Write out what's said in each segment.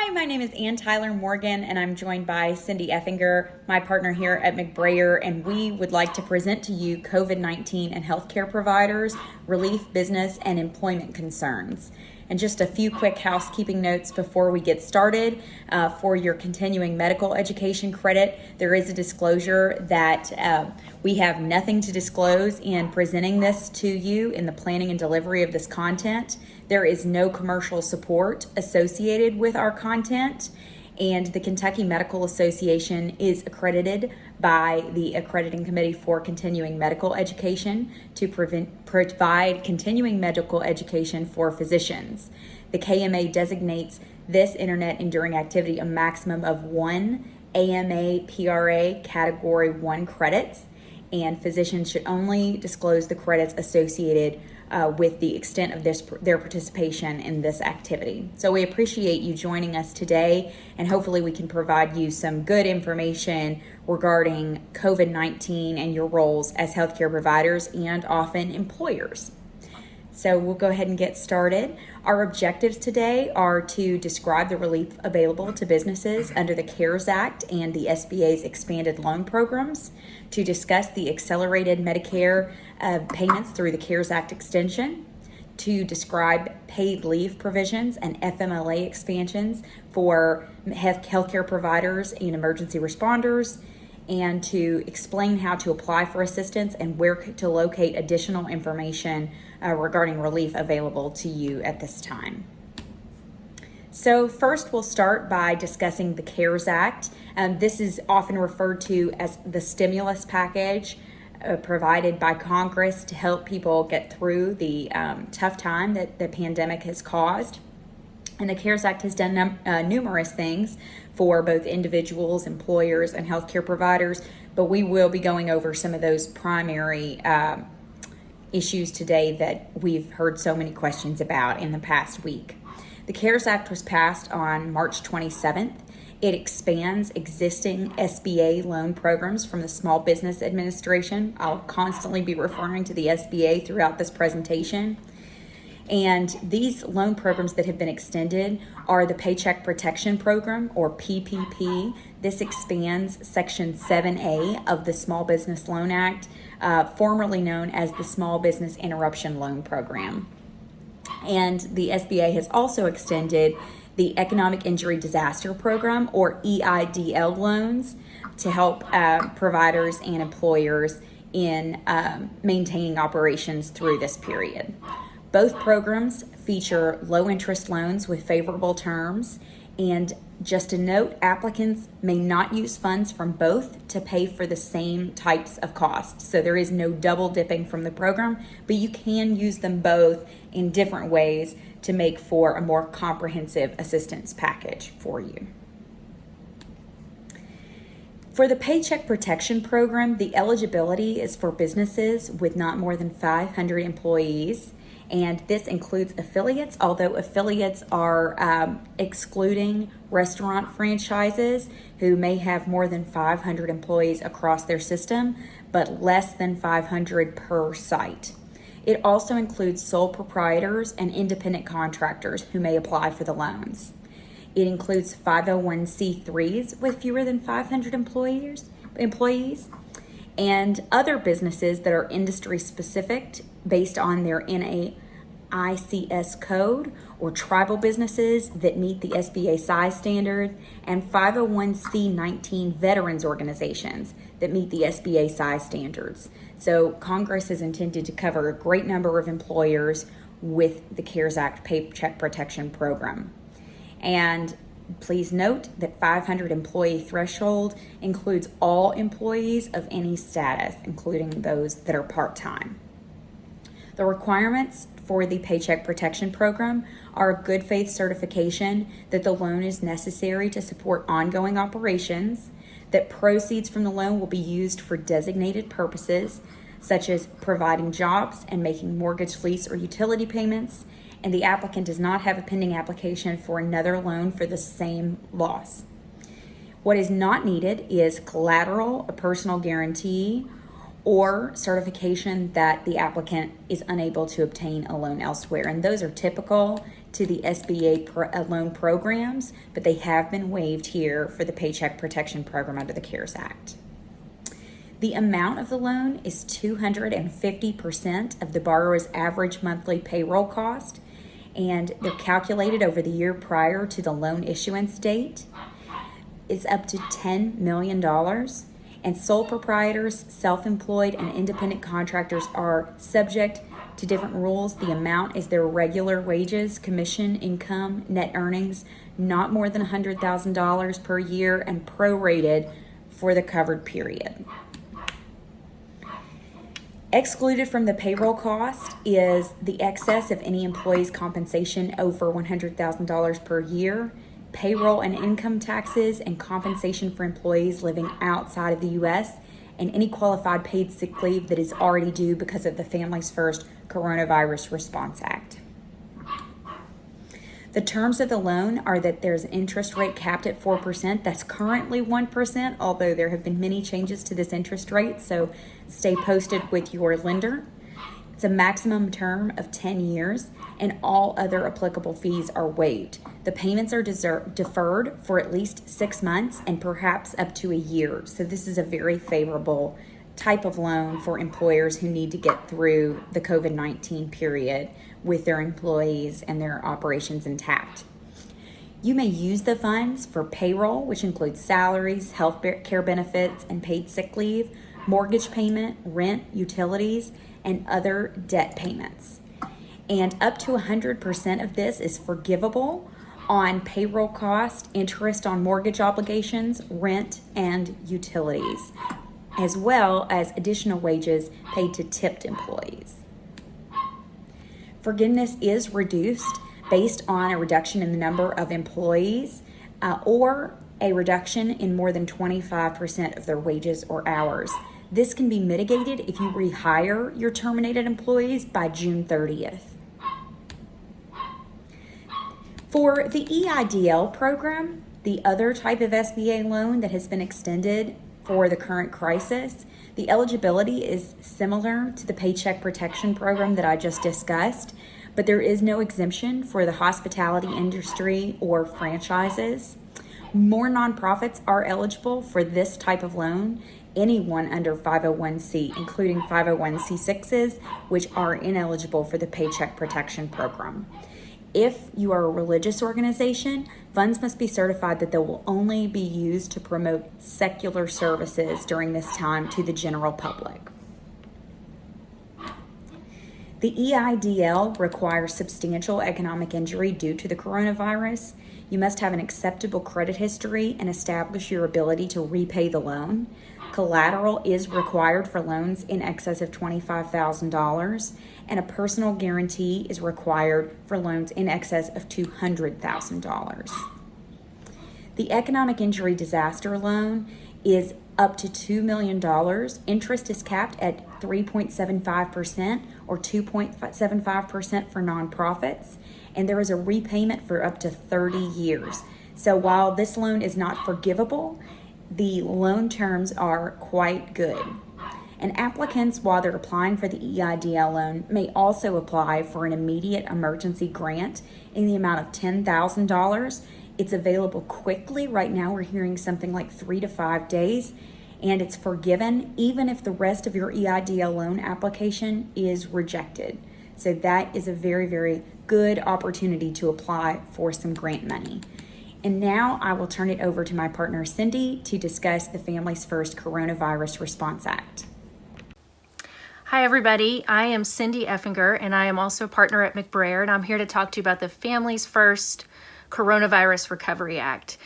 Hi, my name is Ann Tyler Morgan, and I'm joined by Cindy Effinger, my partner here at McBrayer, and we would like to present to you COVID-19 and healthcare providers, relief, business, and employment concerns. And just a few quick housekeeping notes before we get started. For your continuing medical education credit, there is a disclosure that we have nothing to disclose in presenting this to you in the planning and delivery of this content. There is no commercial support associated with our content, and the Kentucky Medical Association is accredited by the Accrediting Committee for Continuing Medical Education to provide continuing medical education for physicians. The KMA designates this Internet Enduring Activity a maximum of 1 AMA PRA Category 1 credits, and physicians should only disclose the credits associated with the extent of their participation in this activity. So we appreciate you joining us today, and hopefully we can provide you some good information regarding COVID-19 and your roles as healthcare providers and often employers. So we'll go ahead and get started. Our objectives today are to describe the relief available to businesses under the CARES Act and the SBA's expanded loan programs, to discuss the accelerated Medicare payments through the CARES Act extension, to describe paid leave provisions and FMLA expansions for healthcare providers and emergency responders, and to explain how to apply for assistance and where to locate additional information regarding relief available to you at this time. So first, we'll start by discussing the CARES Act. This is often referred to as the stimulus package provided by Congress to help people get through the tough time that the pandemic has caused. And the CARES Act has done numerous things for both individuals, employers, and healthcare providers, but we will be going over some of those primary issues today that we've heard so many questions about in the past week. The CARES Act was passed on March 27th. It expands existing SBA loan programs from the Small Business Administration. I'll constantly be referring to the SBA throughout this presentation. And these loan programs that have been extended are the Paycheck Protection Program, or PPP. This expands Section 7A of the Small Business Loan Act, formerly known as the Small Business Interruption Loan Program. And the SBA has also extended the Economic Injury Disaster Program, or EIDL loans, to help providers and employers in maintaining operations through this period. Both programs feature low-interest loans with favorable terms, and just a note, applicants may not use funds from both to pay for the same types of costs. So there is no double dipping from the program, but you can use them both in different ways to make for a more comprehensive assistance package for you. For the Paycheck Protection Program, the eligibility is for businesses with not more than 500 employees. And this includes affiliates, although affiliates are excluding restaurant franchises who may have more than 500 employees across their system, but less than 500 per site. It also includes sole proprietors and independent contractors who may apply for the loans. It includes 501c3s with fewer than 500 employees, and other businesses that are industry specific based on their NAICS code, or tribal businesses that meet the SBA size standard, and 501c19 veterans organizations that meet the SBA size standards. So Congress has intended to cover a great number of employers with the CARES Act Paycheck Protection Program. And please note that 500 employee threshold includes all employees of any status, including those that are part-time. The requirements for the Paycheck Protection Program are a good faith certification that the loan is necessary to support ongoing operations, that proceeds from the loan will be used for designated purposes, such as providing jobs and making mortgage, lease, or utility payments, and the applicant does not have a pending application for another loan for the same loss. What is not needed is collateral, a personal guarantee, or certification that the applicant is unable to obtain a loan elsewhere. And those are typical to the SBA loan programs, but they have been waived here for the Paycheck Protection Program under the CARES Act. The amount of the loan is 250% of the borrower's average monthly payroll cost, and they're calculated over the year prior to the loan issuance date. It's up to $10 million, and sole proprietors, self-employed, and independent contractors are subject to different rules. The amount is their regular wages, commission, income, net earnings, not more than $100,000 per year, and prorated for the covered period. Excluded from the payroll cost is the excess of any employee's compensation over $100,000 per year, payroll and income taxes, and compensation for employees living outside of the U.S., and any qualified paid sick leave that is already due because of the Families First Coronavirus Response Act. The terms of the loan are that there's an interest rate capped at 4%. That's currently 1%, although there have been many changes to this interest rate, so stay posted with your lender. It's a maximum term of 10 years, and all other applicable fees are waived. The payments are deferred for at least 6 months and perhaps up to a year. So this is a very favorable type of loan for employers who need to get through the COVID-19 period with their employees and their operations intact. You may use the funds for payroll, which includes salaries, health care benefits, and paid sick leave, mortgage payment, rent, utilities, and other debt payments. And up to 100% of this is forgivable on payroll cost, interest on mortgage obligations, rent, and utilities, as well as additional wages paid to tipped employees. Forgiveness is reduced based on a reduction in the number of employees or a reduction in more than 25% of their wages or hours. This can be mitigated if you rehire your terminated employees by June 30th. For the EIDL program, the other type of SBA loan that has been extended for the current crisis, the eligibility is similar to the Paycheck Protection Program that I just discussed, but there is no exemption for the hospitality industry or franchises. More nonprofits are eligible for this type of loan, anyone under 501c, including 501c6s, which are ineligible for the Paycheck Protection Program. If you are a religious organization, funds must be certified that they will only be used to promote secular services during this time to the general public. The EIDL requires substantial economic injury due to the coronavirus. You must have an acceptable credit history and establish your ability to repay the loan. Collateral is required for loans in excess of $25,000, and a personal guarantee is required for loans in excess of $200,000. The economic injury disaster loan is up to $2 million. Interest is capped at 3.75% or 2.75% for nonprofits, and there is a repayment for up to 30 years. So while this loan is not forgivable, the loan terms are quite good. And applicants, while they're applying for the EIDL loan, may also apply for an immediate emergency grant in the amount of $10,000. It's available quickly. Right now we're hearing something like 3 to 5 days, and it's forgiven even if the rest of your EIDL loan application is rejected. So that is a very, very good opportunity to apply for some grant money. And now I will turn it over to my partner Cindy to discuss the Families First Coronavirus Response Act. Hi everybody, I am Cindy Effinger and I am also a partner at McBrayer, and I'm here to talk to you about the Families First Coronavirus Recovery Act.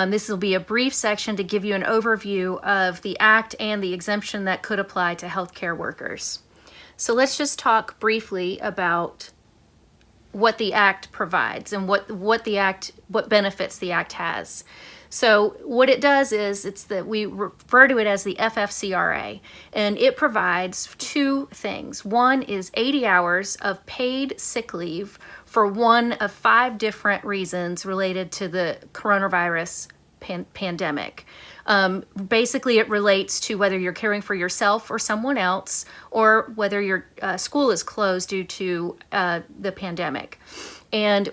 This will be a brief section to give you an overview of the act and the exemption that could apply to healthcare workers. So let's just talk briefly about what the act provides and what benefits the act has. So what it does is we refer to it as the FFCRA, and it provides two things. One is 80 hours of paid sick leave for one of 5 different reasons related to the coronavirus pandemic. Basically, it relates to whether you're caring for yourself or someone else, or whether your school is closed due to the pandemic. And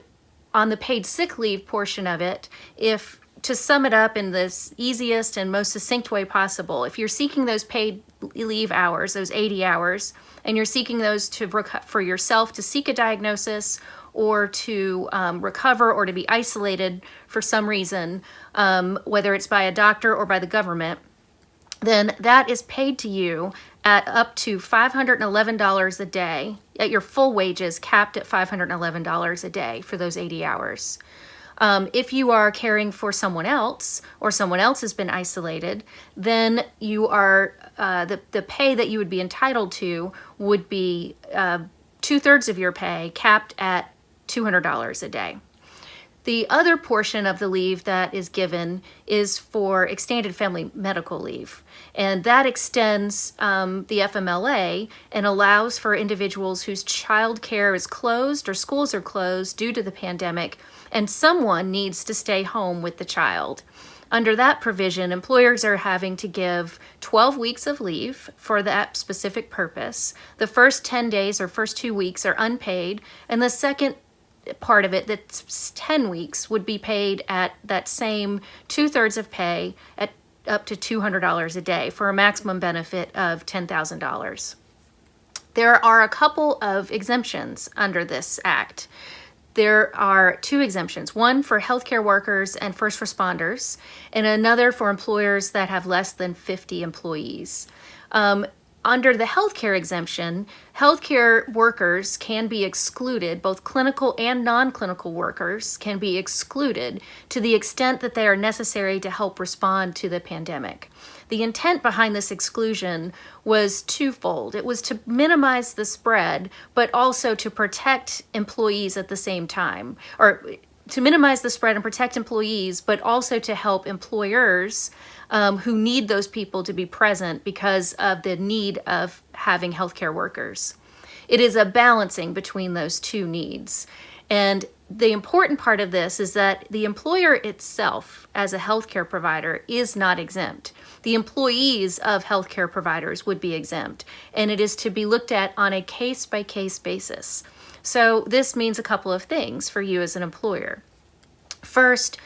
on the paid sick leave portion of it, if to sum it up in the easiest and most succinct way possible, if you're seeking those paid leave hours, those 80 hours, and you're seeking those to for yourself to seek a diagnosis or to recover or to be isolated for some reason, whether it's by a doctor or by the government, then that is paid to you at up to $511 a day, at your full wages capped at $511 a day for those 80 hours. If you are caring for someone else or someone else has been isolated, then you are the pay that you would be entitled to would be 2/3 of your pay capped at $200 a day. The other portion of the leave that is given is for extended family medical leave, and that extends the FMLA and allows for individuals whose child care is closed or schools are closed due to the pandemic and someone needs to stay home with the child. Under that provision, employers are having to give 12 weeks of leave for that specific purpose. The first 10 days or first 2 weeks are unpaid, and the second part of it, that's 10 weeks, would be paid at that same 2/3 of pay at up to $200 a day for a maximum benefit of $10,000. There are a couple of exemptions under this act. There are 2 exemptions, one for healthcare workers and first responders, and another for employers that have less than 50 employees. Under the healthcare exemption, healthcare workers can be excluded, both clinical and non-clinical workers can be excluded to the extent that they are necessary to help respond to the pandemic. The intent behind this exclusion was twofold. It was to minimize the spread, but also to protect employees at the same time, or to minimize the spread and protect employees, but also to help employers who need those people to be present because of the need of having healthcare workers. It is a balancing between those two needs. And the important part of this is that the employer itself, as a healthcare provider, is not exempt. The employees of healthcare providers would be exempt, and it is to be looked at on a case-by-case basis. So this means a couple of things for you as an employer. First,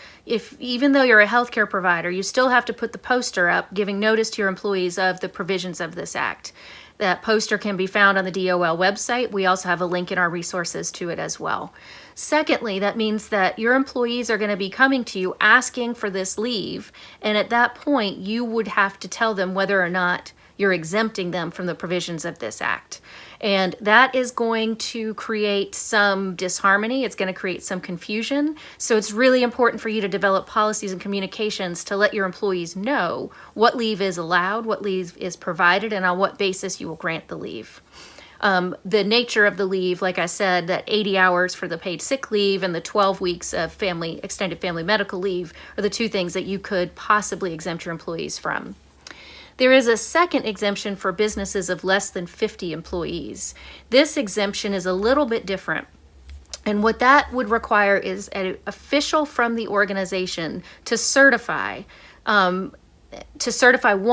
even though you're a healthcare provider, you still have to put the poster up giving notice to your employees of the provisions of this act. That poster can be found on the DOL website. We also have a link in our resources to it as well. Secondly, that means that your employees are going to be coming to you asking for this leave, and at that point, you would have to tell them whether or not you're exempting them from the provisions of this act. And that is going to create some disharmony. It's going to create some confusion. So it's really important for you to develop policies and communications to let your employees know what leave is allowed, what leave is provided, and on what basis you will grant the leave. The nature of the leave, like I said, that 80 hours for the paid sick leave and the 12 weeks of extended family medical leave are the 2 things that you could possibly exempt your employees from. There is a second exemption for businesses of less than 50 employees. This exemption is a little bit different. And what that would require is an official from the organization to certify one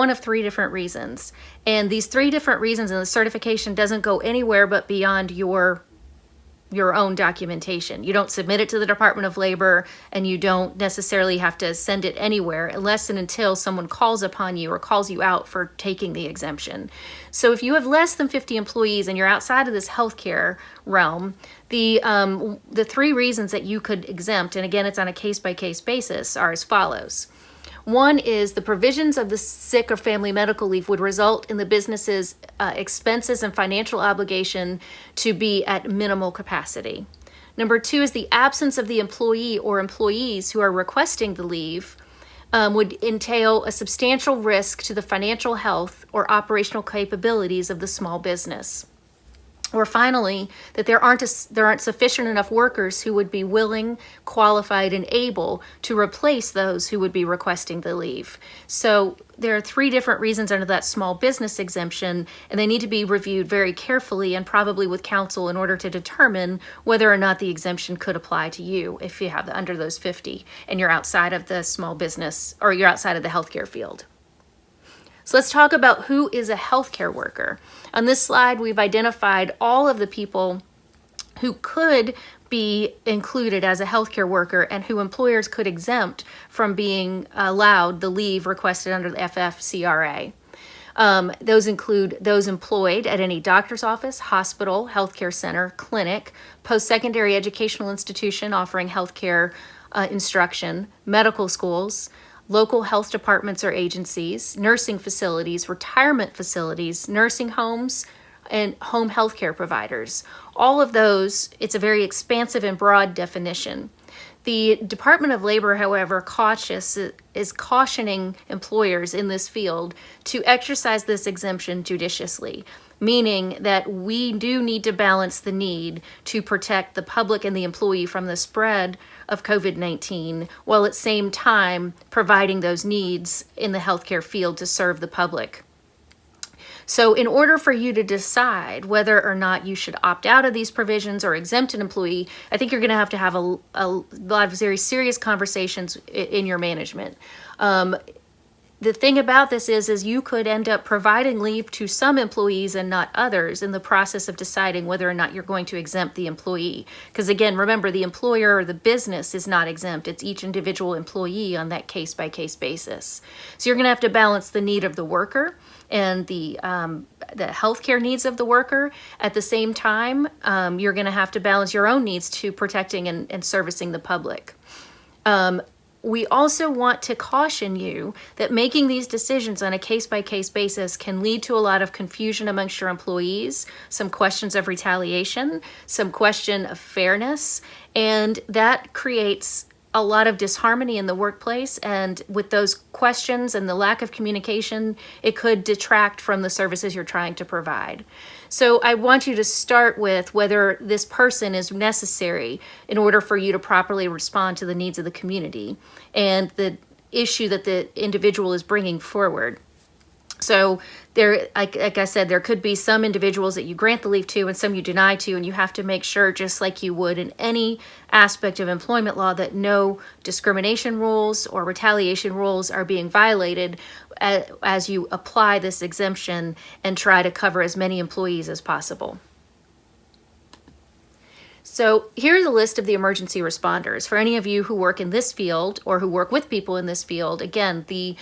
of 3 different reasons. And these 3 different reasons, and the certification doesn't go anywhere but beyond your own documentation. You don't submit it to the Department of Labor, and you don't necessarily have to send it anywhere unless and until someone calls upon you or calls you out for taking the exemption. So if you have less than 50 employees and you're outside of this healthcare realm, the 3 reasons that you could exempt, and again, it's on a case-by-case basis, are as follows. One is the provisions of the sick or family medical leave would result in the business's expenses and financial obligation to be at minimal capacity. Number 2 is the absence of the employee or employees who are requesting the leave would entail a substantial risk to the financial health or operational capabilities of the small business. Or finally, that there aren't sufficient enough workers who would be willing, qualified, and able to replace those who would be requesting the leave. So there are 3 different reasons under that small business exemption, and they need to be reviewed very carefully and probably with counsel in order to determine whether or not the exemption could apply to you if you have under those 50 and you're outside of the small business or you're outside of the healthcare field. So let's talk about who is a healthcare worker. On this slide, we've identified all of the people who could be included as a healthcare worker and who employers could exempt from being allowed the leave requested under the FFCRA. Those include those employed at any doctor's office, hospital, healthcare center, clinic, post-secondary educational institution offering healthcare instruction, medical schools, local health departments or agencies, nursing facilities, retirement facilities, nursing homes, and home healthcare providers. All of those, it's a very expansive and broad definition. The Department of Labor, however, is cautioning employers in this field to exercise this exemption judiciously, meaning that we do need to balance the need to protect the public and the employee from the spread of COVID-19, while at the same time providing those needs in the healthcare field to serve the public. So in order for you to decide whether or not you should opt out of these provisions or exempt an employee, I think you're going to have a lot of very serious conversations in your management. The thing about this is you could end up providing leave to some employees and not others in the process of deciding whether or not you're going to exempt the employee. Because again, remember, the employer or the business is not exempt. It's each individual employee on that case-by-case basis. So you're going to have to balance the need of the worker and the healthcare needs of the worker. At the same time, you're going to have to balance your own needs to protecting and servicing the public. We also want to caution you that making these decisions on a case-by-case basis can lead to a lot of confusion amongst your employees, some questions of retaliation, some question of fairness, and that creates a lot of disharmony in the workplace. And with those questions and the lack of communication, it could detract from the services you're trying to provide. So I want you to start with whether this person is necessary in order for you to properly respond to the needs of the community and the issue that the individual is bringing forward. So there, like I said, there could be some individuals that you grant the leave to and some you deny to, and you have to make sure, just like you would in any aspect of employment law, that no discrimination rules or retaliation rules are being violated as you apply this exemption and try to cover as many employees as possible. So here's a list of the emergency responders. For any of you who work in this field or who work with people in this field, again, the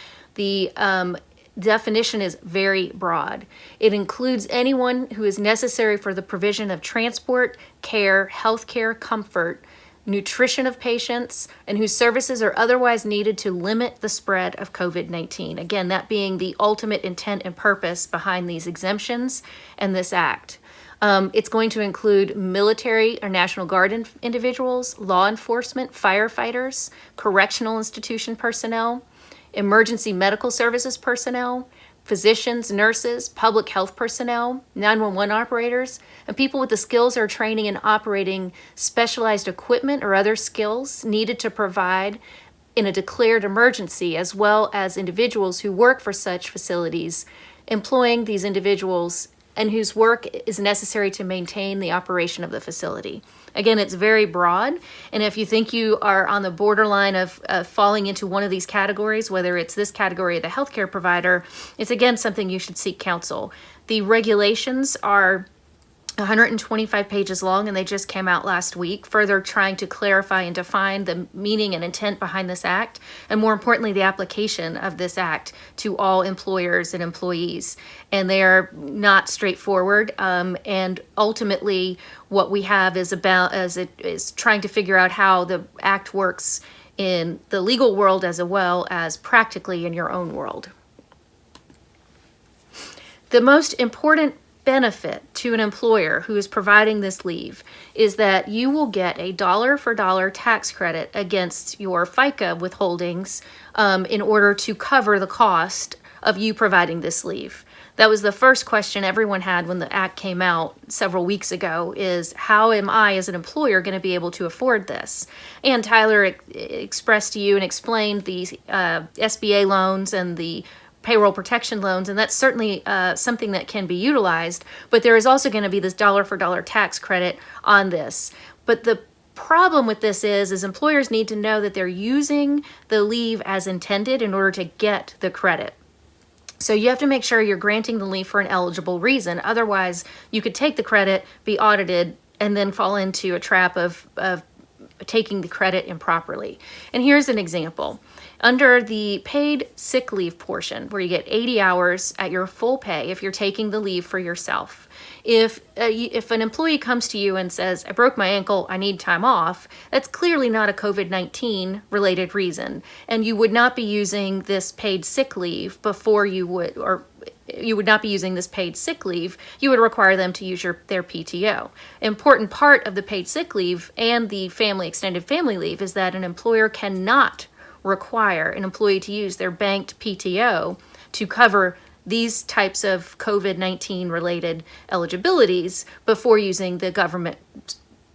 definition is very broad. It includes anyone who is necessary for the provision of transport, care, healthcare, comfort, nutrition of patients, and whose services are otherwise needed to limit the spread of COVID-19. Again, that being the ultimate intent and purpose behind these exemptions and this act. It's going to include military or National Guard individuals, law enforcement, firefighters, correctional institution personnel, emergency medical services personnel, physicians, nurses, public health personnel, 911 operators, and people with the skills or training in operating specialized equipment or other skills needed to provide in a declared emergency, as well as individuals who work for such facilities, employing these individuals and whose work is necessary to maintain the operation of the facility. Again, it's very broad, and if you think you are on the borderline of falling into one of these categories, whether it's this category of the healthcare provider, it's again something you should seek counsel. The regulations are 125 pages long, and they just came out last week, further trying to clarify and define the meaning and intent behind this act, and more importantly, the application of this act to all employers and employees. And they are not straightforward, and ultimately what we have is trying to figure out how the act works in the legal world as well as practically in your own world. The most important benefit to an employer who is providing this leave is that you will get a dollar-for-dollar tax credit against your FICA withholdings in order to cover the cost of you providing this leave. That was the first question everyone had when the act came out several weeks ago, is how am I as an employer going to be able to afford this? And Tyler expressed to you and explained the SBA loans and the payroll protection loans, and that's certainly something that can be utilized, but there is also going to be this dollar-for-dollar tax credit on this. But the problem with this is employers need to know that they're using the leave as intended in order to get the credit. So you have to make sure you're granting the leave for an eligible reason. Otherwise, you could take the credit, be audited, and then fall into a trap of taking the credit improperly. And here's an example. Under the paid sick leave portion, where you get 80 hours at your full pay if you're taking the leave for yourself, if an employee comes to you and says, I broke my ankle, I need time off, that's clearly not a COVID-19 related reason. And you would not be using this paid sick leave before you would, or you would not be using this paid sick leave, you would require them to use their PTO. Important part of the paid sick leave and the extended family leave is that an employer cannot require an employee to use their banked PTO to cover these types of COVID-19 related eligibilities before using the government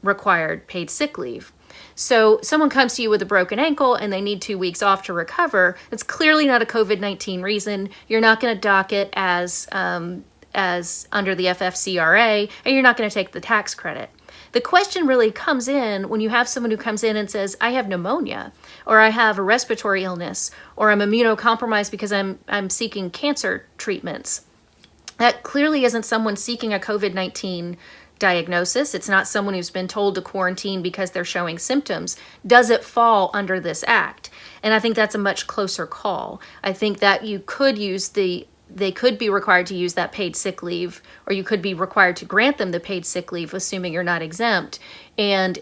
required paid sick leave. So someone comes to you with a broken ankle and they need 2 weeks off to recover. It's clearly not a COVID-19 reason. You're not going to dock it as under the FFCRA, and you're not going to take the tax credit. The question really comes in when you have someone who comes in and says, I have pneumonia, or I have a respiratory illness, or I'm immunocompromised because I'm seeking cancer treatments. That clearly isn't someone seeking a COVID-19 diagnosis. It's not someone who's been told to quarantine because they're showing symptoms. Does it fall under this act? And I think that's a much closer call. I think that you could use they could be required to use that paid sick leave, or you could be required to grant them the paid sick leave, assuming you're not exempt, and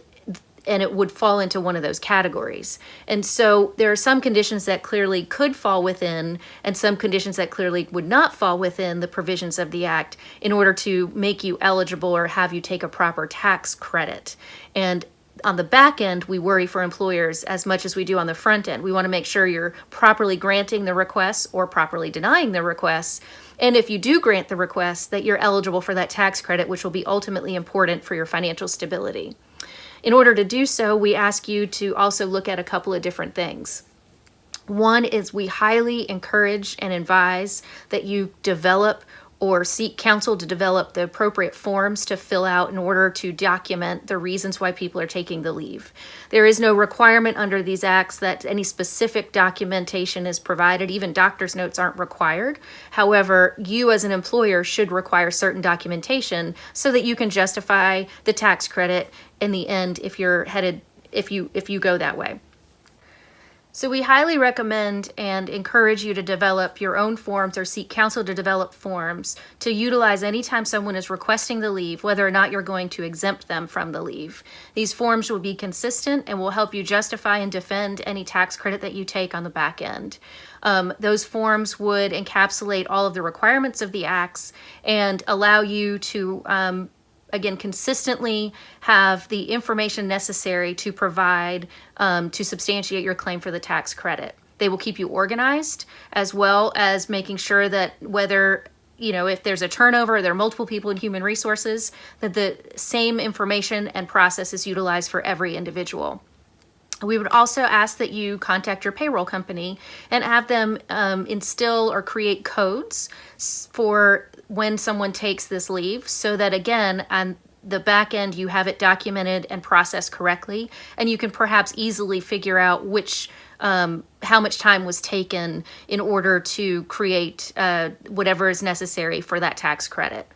it would fall into one of those categories. And so there are some conditions that clearly could fall within, and some conditions that clearly would not fall within the provisions of the Act in order to make you eligible or have you take a proper tax credit. And on the back end, we worry for employers as much as we do on the front end. We want to make sure you're properly granting the requests or properly denying the requests. And if you do grant the request, that you're eligible for that tax credit, which will be ultimately important for your financial stability. In order to do so, we ask you to also look at a couple of different things. One is we highly encourage and advise that you develop or seek counsel to develop the appropriate forms to fill out in order to document the reasons why people are taking the leave. There is no requirement under these acts that any specific documentation is provided. Even doctor's notes aren't required. However, you as an employer should require certain documentation so that you can justify the tax credit in the end if you go that way. So we highly recommend and encourage you to develop your own forms or seek counsel to develop forms to utilize anytime someone is requesting the leave, whether or not you're going to exempt them from the leave. These forms will be consistent and will help you justify and defend any tax credit that you take on the back end. Those forms would encapsulate all of the requirements of the acts and allow you to again, consistently have the information necessary to provide to substantiate your claim for the tax credit. They will keep you organized, as well as making sure that if there's a turnover, there are multiple people in human resources, that the same information and process is utilized for every individual. We would also ask that you contact your payroll company and have them instill or create codes for when someone takes this leave, so that again, on the back end, you have it documented and processed correctly, and you can perhaps easily figure out how much time was taken in order to create whatever is necessary for that tax credit.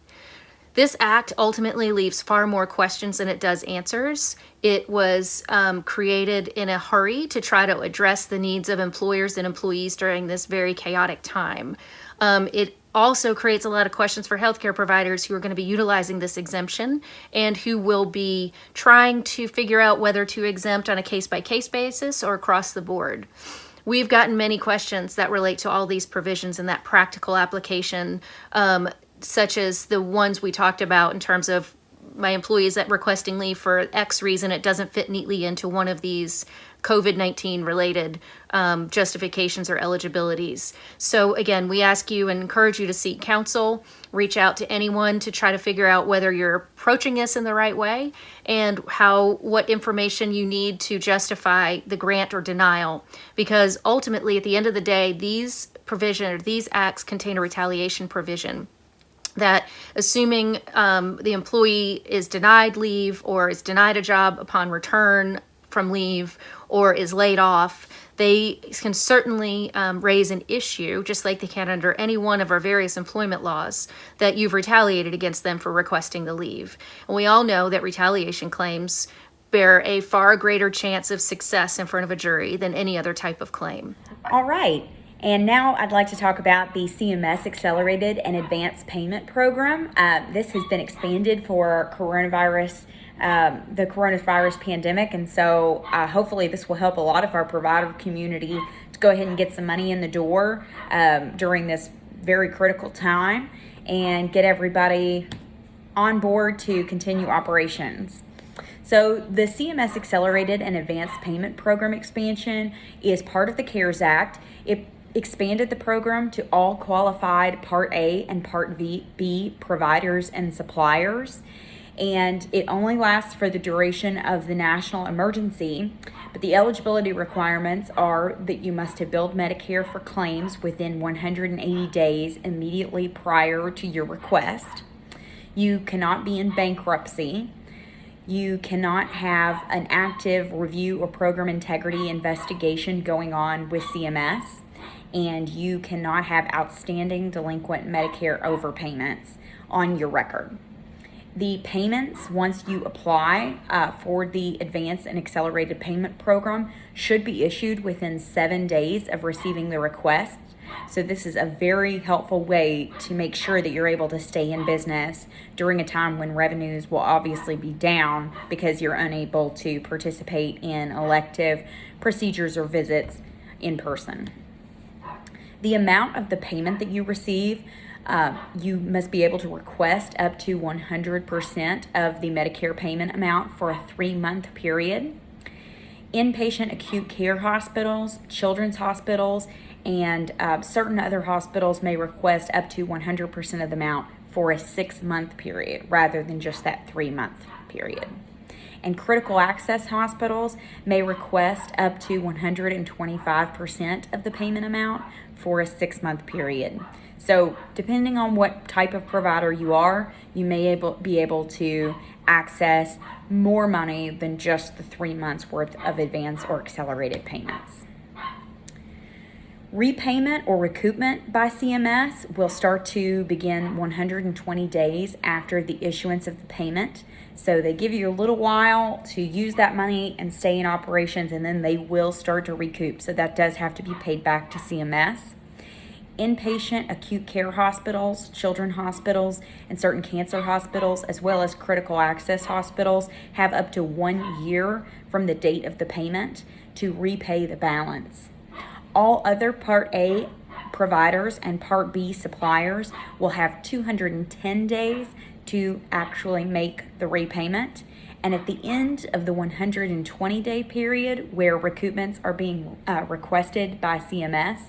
This act ultimately leaves far more questions than it does answers. It was created in a hurry to try to address the needs of employers and employees during this very chaotic time. It also creates a lot of questions for healthcare providers who are going to be utilizing this exemption and who will be trying to figure out whether to exempt on a case-by-case basis or across the board. We've gotten many questions that relate to all these provisions and that practical application, such as the ones we talked about in terms of my employees that requesting leave for X reason, it doesn't fit neatly into one of these COVID-19 related justifications or eligibilities. So again, we ask you and encourage you to seek counsel, reach out to anyone to try to figure out whether you're approaching this in the right way and what information you need to justify the grant or denial. Because ultimately, at the end of the day, these acts contain a retaliation provision that, assuming the employee is denied leave or is denied a job upon return from leave or is laid off, they can certainly raise an issue, just like they can under any one of our various employment laws, that you've retaliated against them for requesting the leave. And we all know that retaliation claims bear a far greater chance of success in front of a jury than any other type of claim. All right. And now I'd like to talk about the CMS Accelerated and Advanced Payment Program. This has been expanded for the coronavirus pandemic, and so hopefully this will help a lot of our provider community to go ahead and get some money in the door during this very critical time and get everybody on board to continue operations. So the CMS Accelerated and Advanced Payment Program expansion is part of the CARES Act. It expanded the program to all qualified Part A and Part B providers and suppliers. And it only lasts for the duration of the national emergency, but the eligibility requirements are that you must have billed Medicare for claims within 180 days immediately prior to your request. You cannot be in bankruptcy. You cannot have an active review or program integrity investigation going on with CMS, and you cannot have outstanding delinquent Medicare overpayments on your record. The payments, once you apply for the Advanced and Accelerated Payment Program, should be issued within 7 days of receiving the request. So this is a very helpful way to make sure that you're able to stay in business during a time when revenues will obviously be down because you're unable to participate in elective procedures or visits in person. The amount of the payment that you receive, you must be able to request up to 100% of the Medicare payment amount for a 3-month period. Inpatient acute care hospitals, children's hospitals, and certain other hospitals may request up to 100% of the amount for a 6-month period rather than just that 3-month period. And critical access hospitals may request up to 125% of the payment amount for a 6-month period. So depending on what type of provider you are, you may be able to access more money than just the 3 months worth of advance or accelerated payments. Repayment or recoupment by CMS will start to begin 120 days after the issuance of the payment. So they give you a little while to use that money and stay in operations, and then they will start to recoup. So that does have to be paid back to CMS. Inpatient acute care hospitals, children's hospitals, and certain cancer hospitals, as well as critical access hospitals, have up to 1 year from the date of the payment to repay the balance. All other Part A providers and Part B suppliers will have 210 days to actually make the repayment. And at the end of the 120-day period where recoupments are being requested by CMS,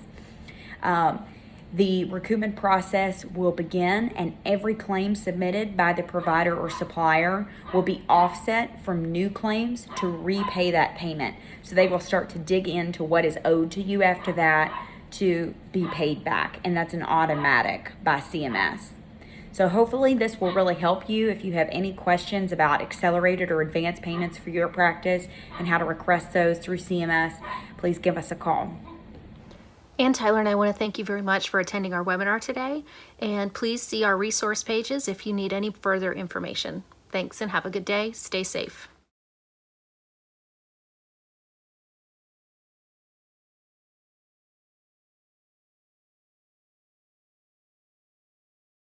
the recoupment process will begin, and every claim submitted by the provider or supplier will be offset from new claims to repay that payment. So they will start to dig into what is owed to you after that to be paid back, and that's an automatic by CMS. So hopefully this will really help you. If you have any questions about accelerated or advanced payments for your practice and how to request those through CMS, please give us a call. And Tyler and I want to thank you very much for attending our webinar today. And please see our resource pages if you need any further information. Thanks and have a good day. Stay safe.